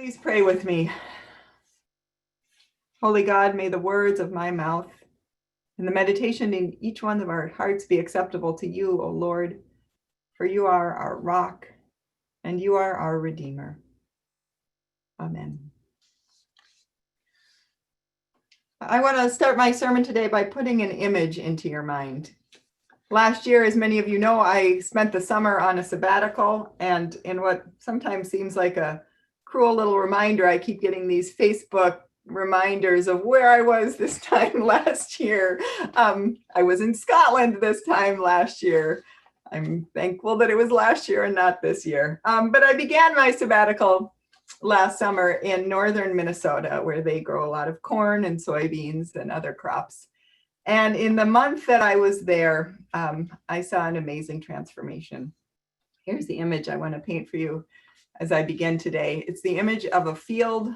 Please pray with me. Holy God, may the words of my mouth and the meditation in each one of our hearts be acceptable to you, O Lord, for you are our rock and you are our Redeemer. Amen. I want to start my sermon today by putting an image into your mind. Last year, as many of you know, I spent the summer on a sabbatical, and in what sometimes seems like a cruel little reminder, I keep getting these Facebook reminders of where I was this time last year. I was in Scotland this time last year. I'm thankful that it was last year and not this year. But I began my sabbatical last summer in northern Minnesota, where they grow a lot of corn and soybeans and other crops. And in the month that I was there, I saw an amazing transformation. Here's the image I want to paint for you as I begin today. It's the image of a field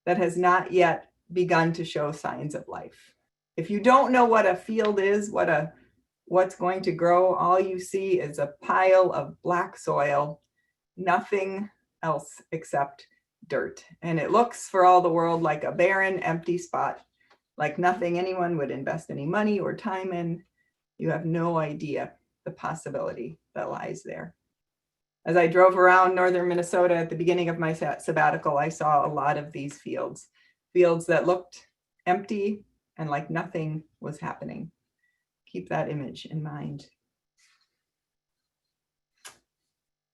that has not yet begun to show signs of life. If you don't know what a field is, what's going to grow, all you see is a pile of black soil, nothing else except dirt. And it looks for all the world like a barren, empty spot, like nothing anyone would invest any money or time in. You have no idea the possibility that lies there. As I drove around northern Minnesota at the beginning of my sabbatical, I saw a lot of these fields that looked empty and like nothing was happening. Keep that image in mind.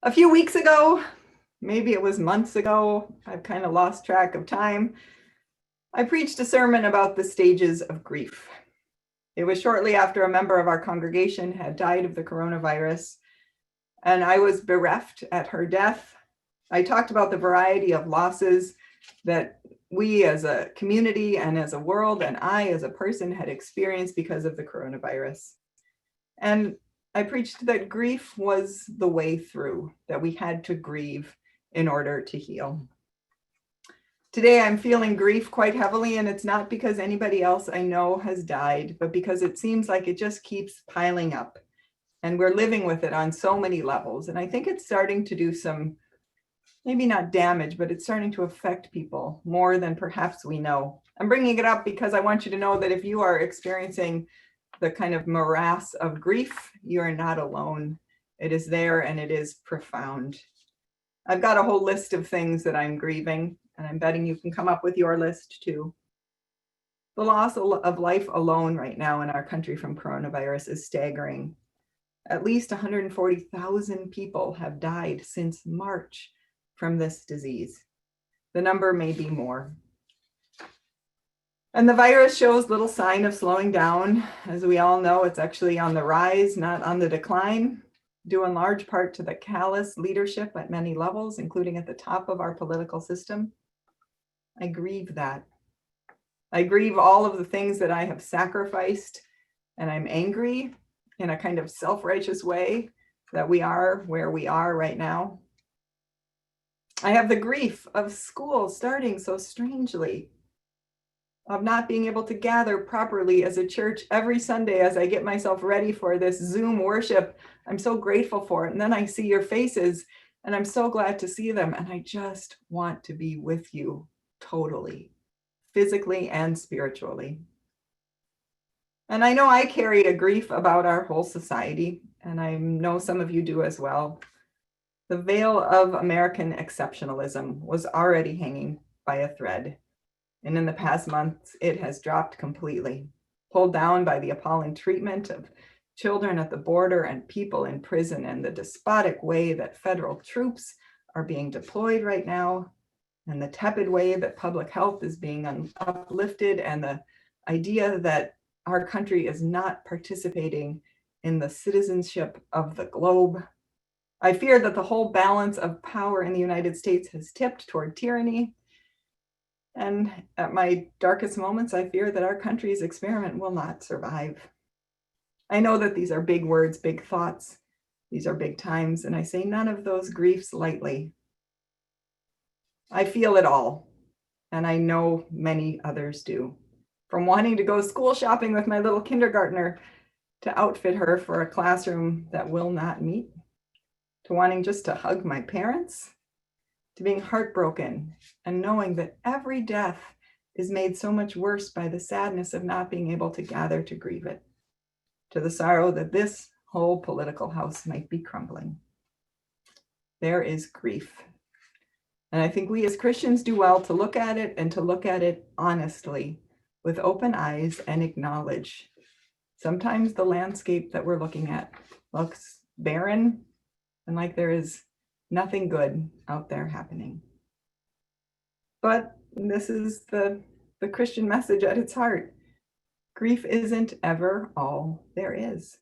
A few weeks ago, maybe it was months ago, I've kind of lost track of time, I preached a sermon about the stages of grief. It was shortly after a member of our congregation had died of the coronavirus, and I was bereft at her death. I talked about the variety of losses that we as a community and as a world, and I as a person, had experienced because of the coronavirus. And I preached that grief was the way through, that we had to grieve in order to heal. Today, I'm feeling grief quite heavily, and it's not because anybody else I know has died, but because it seems like it just keeps piling up, and we're living with it on so many levels. And I think it's starting to do some, maybe not damage, but it's starting to affect people more than perhaps we know. I'm bringing it up because I want you to know that if you are experiencing the kind of morass of grief, you are not alone. It is there, and it is profound. I've got a whole list of things that I'm grieving, and I'm betting you can come up with your list too. The loss of life alone right now in our country from coronavirus is staggering. At least 140,000 people have died since March from this disease. The number may be more. And the virus shows little sign of slowing down. As we all know, it's actually on the rise, not on the decline, due in large part to the callous leadership at many levels, including at the top of our political system. I grieve that. I grieve all of the things that I have sacrificed, and I'm angry in a kind of self-righteous way that we are where we are right now. I have the grief of school starting so strangely, of not being able to gather properly as a church every Sunday as I get myself ready for this Zoom worship. I'm so grateful for it. And then I see your faces, and I'm so glad to see them. And I just want to be with you totally, physically and spiritually. And I know I carry a grief about our whole society, and I know some of you do as well. The veil of American exceptionalism was already hanging by a thread. And in the past months, it has dropped completely, pulled down by the appalling treatment of children at the border and people in prison, and the despotic way that federal troops are being deployed right now, and the tepid way that public health is being uplifted, and the idea that our country is not participating in the citizenship of the globe. I fear that the whole balance of power in the United States has tipped toward tyranny. And at my darkest moments, I fear that our country's experiment will not survive. I know that these are big words, big thoughts. These are big times, and I say none of those griefs lightly. I feel it all, and I know many others do. From wanting to go school shopping with my little kindergartner to outfit her for a classroom that will not meet, to wanting just to hug my parents, to being heartbroken and knowing that every death is made so much worse by the sadness of not being able to gather to grieve it, to the sorrow that this whole political house might be crumbling. There is grief. And I think we as Christians do well to look at it and to look at it honestly, with open eyes, and acknowledge sometimes the landscape that we're looking at looks barren and like there is nothing good out there happening. But this is the Christian message at its heart. Grief isn't ever all there is.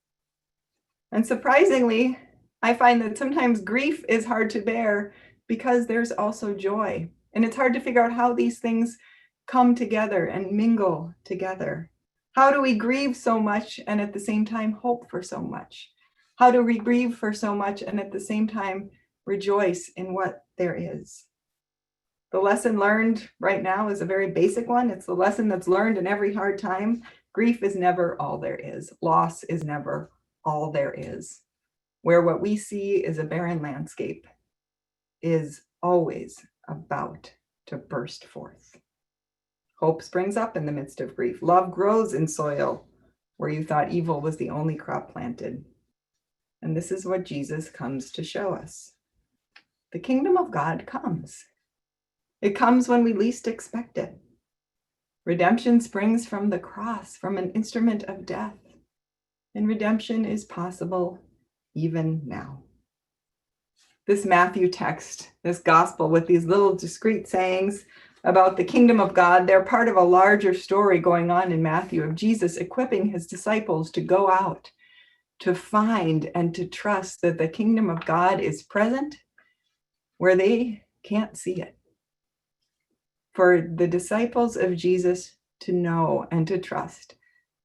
And surprisingly, I find that sometimes grief is hard to bear because there's also joy. And it's hard to figure out how these things come together and mingle together. How do we grieve so much and at the same time hope for so much? How do we grieve for so much and at the same time rejoice in what there is? The lesson learned right now is a very basic one. It's the lesson that's learned in every hard time. Grief is never all there is. Loss is never all there is. Where what we see is a barren landscape is always about to burst forth. Hope springs up in the midst of grief. Love grows in soil where you thought evil was the only crop planted. And this is what Jesus comes to show us. The kingdom of God comes. It comes when we least expect it. Redemption springs from the cross, from an instrument of death. And redemption is possible even now. This Matthew text, this gospel with these little discrete sayings about the kingdom of God, they're part of a larger story going on in Matthew of Jesus equipping his disciples to go out, to find and to trust that the kingdom of God is present where they can't see it. For the disciples of Jesus to know and to trust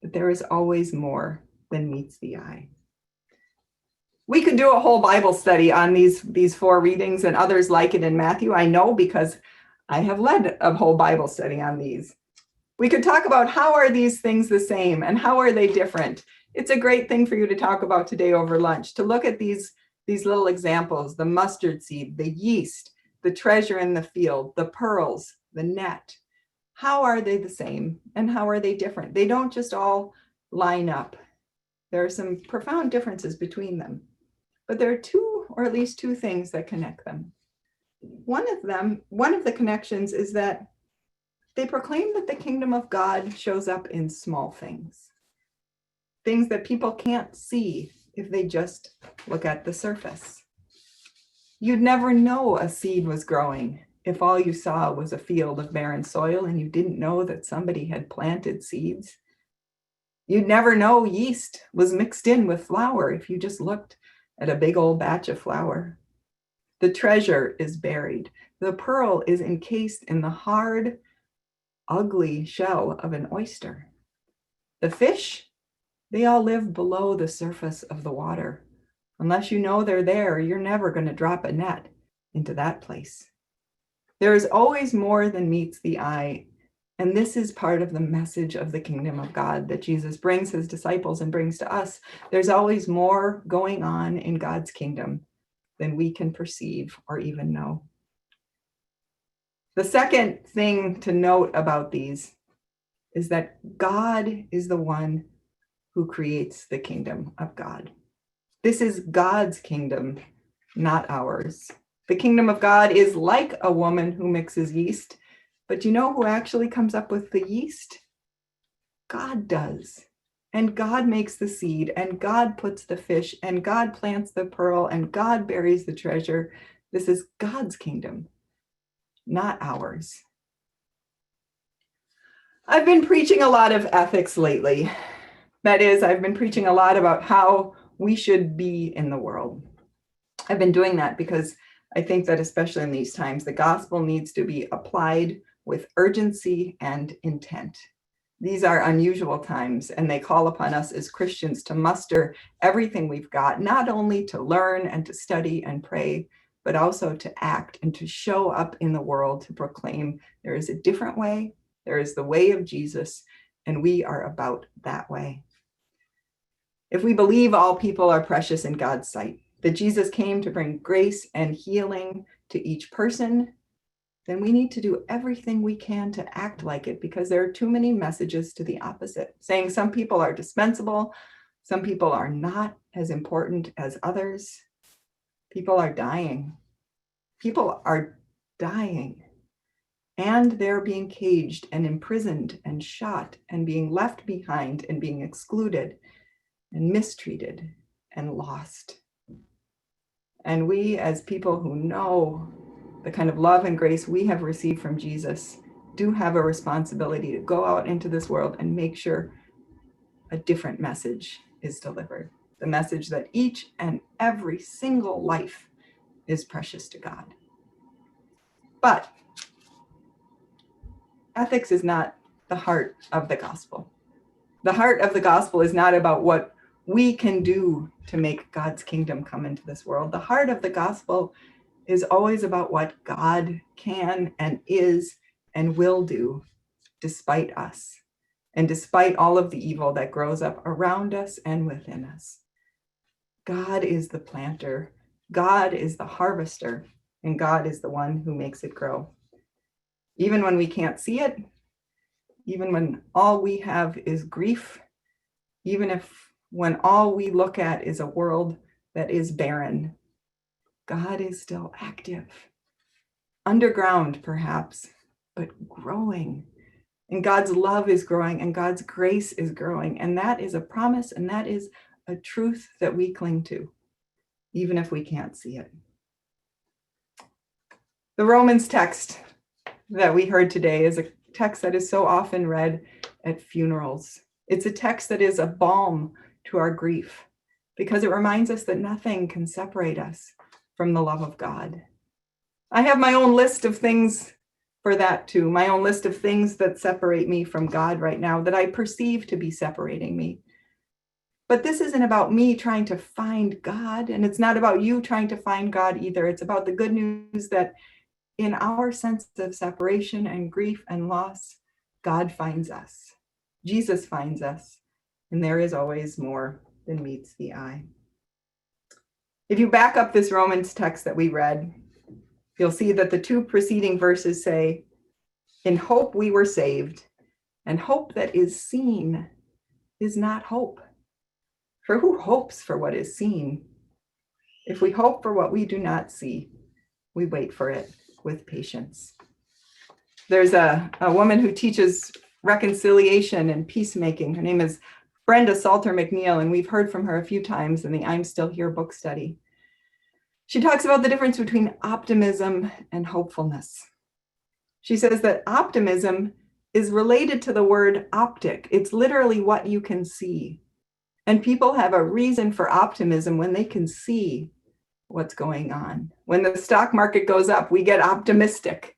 that there is always more than meets the eye. We could do a whole Bible study on these four readings and others like it in Matthew. I know because I have led a whole Bible study on these. We could talk about how are these things the same and how are they different. It's a great thing for you to talk about today over lunch, to look at these little examples, the mustard seed, the yeast, the treasure in the field, the pearls, the net. How are they the same and how are they different? They don't just all line up. There are some profound differences between them, but there are two, or at least two things that connect them. One of the connections is that they proclaim that the kingdom of God shows up in small things, things that people can't see if they just look at the surface. You'd never know a seed was growing if all you saw was a field of barren soil and you didn't know that somebody had planted seeds. You'd never know yeast was mixed in with flour if you just looked at a big old batch of flour. The treasure is buried. The pearl is encased in the hard, ugly shell of an oyster. The fish, they all live below the surface of the water. Unless you know they're there, you're never going to drop a net into that place. There is always more than meets the eye. And this is part of the message of the kingdom of God that Jesus brings his disciples and brings to us. There's always more going on in God's kingdom than we can perceive or even know. The second thing to note about these is that God is the one who creates the kingdom of God. This is God's kingdom, not ours. The kingdom of God is like a woman who mixes yeast, but you know who actually comes up with the yeast? God does. And God makes the seed, and God puts the fish, and God plants the pearl, and God buries the treasure. This is God's kingdom, not ours. I've been preaching a lot of ethics lately. That is, I've been preaching a lot about how we should be in the world. I've been doing that because I think that especially in these times, the gospel needs to be applied with urgency and intent. These are unusual times, and they call upon us as Christians to muster everything we've got, not only to learn and to study and pray, but also to act and to show up in the world to proclaim there is a different way, there is the way of Jesus, and we are about that way. If we believe all people are precious in God's sight, that Jesus came to bring grace and healing to each person, then we need to do everything we can to act like it, because there are too many messages to the opposite, saying some people are dispensable, some people are not as important as others. People are dying. People are dying. And they're being caged and imprisoned and shot and being left behind and being excluded and mistreated and lost. And we, as people who know the kind of love and grace we have received from Jesus, do have a responsibility to go out into this world and make sure a different message is delivered. The message that each and every single life is precious to God. But ethics is not the heart of the gospel. The heart of the gospel is not about what we can do to make God's kingdom come into this world. The heart of the gospel is always about what God can and is and will do despite us, and despite all of the evil that grows up around us and within us. God is the planter, God is the harvester, and God is the one who makes it grow. Even when we can't see it, even when all we have is grief, even when all we look at is a world that is barren, God is still active. Underground, perhaps, but growing. And God's love is growing, and God's grace is growing. And that is a promise, and that is a truth that we cling to, even if we can't see it. The Romans text that we heard today is a text that is so often read at funerals. It's a text that is a balm to our grief, because it reminds us that nothing can separate us from the love of God. I have my own list of things for that too, my own list of things that separate me from God right now, that I perceive to be separating me. But this isn't about me trying to find God, and it's not about you trying to find God either. It's about the good news that in our sense of separation and grief and loss, God finds us. Jesus finds us, and there is always more than meets the eye. If you back up this Romans text that we read, you'll see that the two preceding verses say, "In hope we were saved, and hope that is seen is not hope. For who hopes for what is seen? If we hope for what we do not see, we wait for it with patience." There's a woman who teaches reconciliation and peacemaking. Her name is Brenda Salter McNeil, and we've heard from her a few times in the I'm Still Here book study. She talks about the difference between optimism and hopefulness. She says that optimism is related to the word optic. It's literally what you can see. And people have a reason for optimism when they can see what's going on. When the stock market goes up, we get optimistic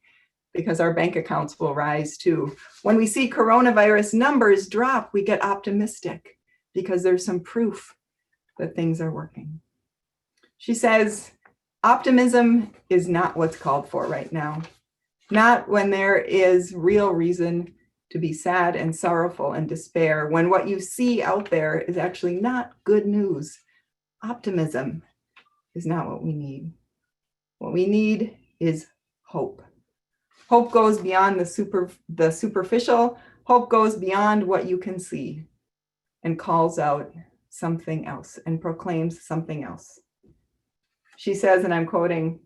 because our bank accounts will rise too. When we see coronavirus numbers drop, we get optimistic because there's some proof that things are working. She says, optimism is not what's called for right now. Not when there is real reason to be sad and sorrowful and despair, when what you see out there is actually not good news. Optimism is not what we need. What we need is hope. Hope goes beyond the superficial. Hope goes beyond what you can see and calls out something else and proclaims something else. She says, and I'm quoting,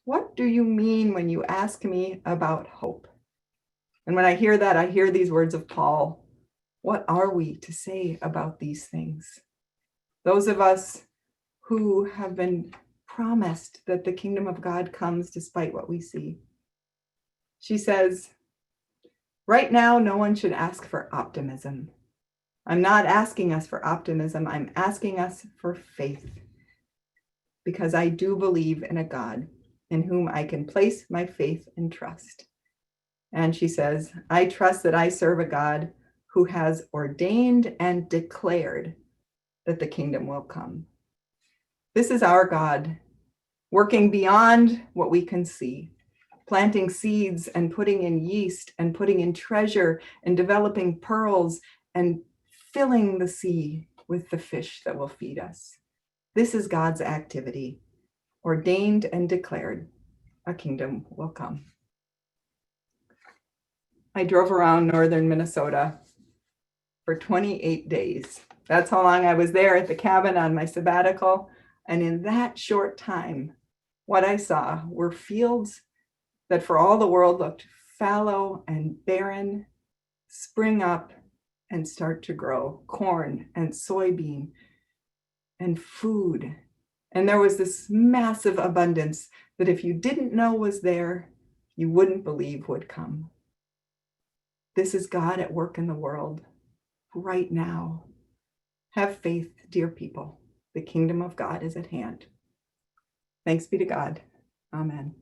"What do you mean when you ask me about hope?" And when I hear that, I hear these words of Paul. What are we to say about these things? Those of us who have been promised that the kingdom of God comes despite what we see. She says, right now, no one should ask for optimism. I'm not asking us for optimism. I'm asking us for faith, because I do believe in a God in whom I can place my faith and trust. And she says, I trust that I serve a God who has ordained and declared that the kingdom will come. This is our God, working beyond what we can see, planting seeds and putting in yeast and putting in treasure and developing pearls and filling the sea with the fish that will feed us. This is God's activity, ordained and declared. a kingdom will come. I drove around northern Minnesota for 28 days. That's how long I was there at the cabin on my sabbatical. And in that short time, what I saw were fields that for all the world looked fallow and barren, spring up and start to grow corn and soybean and food. And there was this massive abundance that if you didn't know was there, you wouldn't believe would come. This is God at work in the world right now. Have faith, dear people. The kingdom of God is at hand. Thanks be to God. Amen.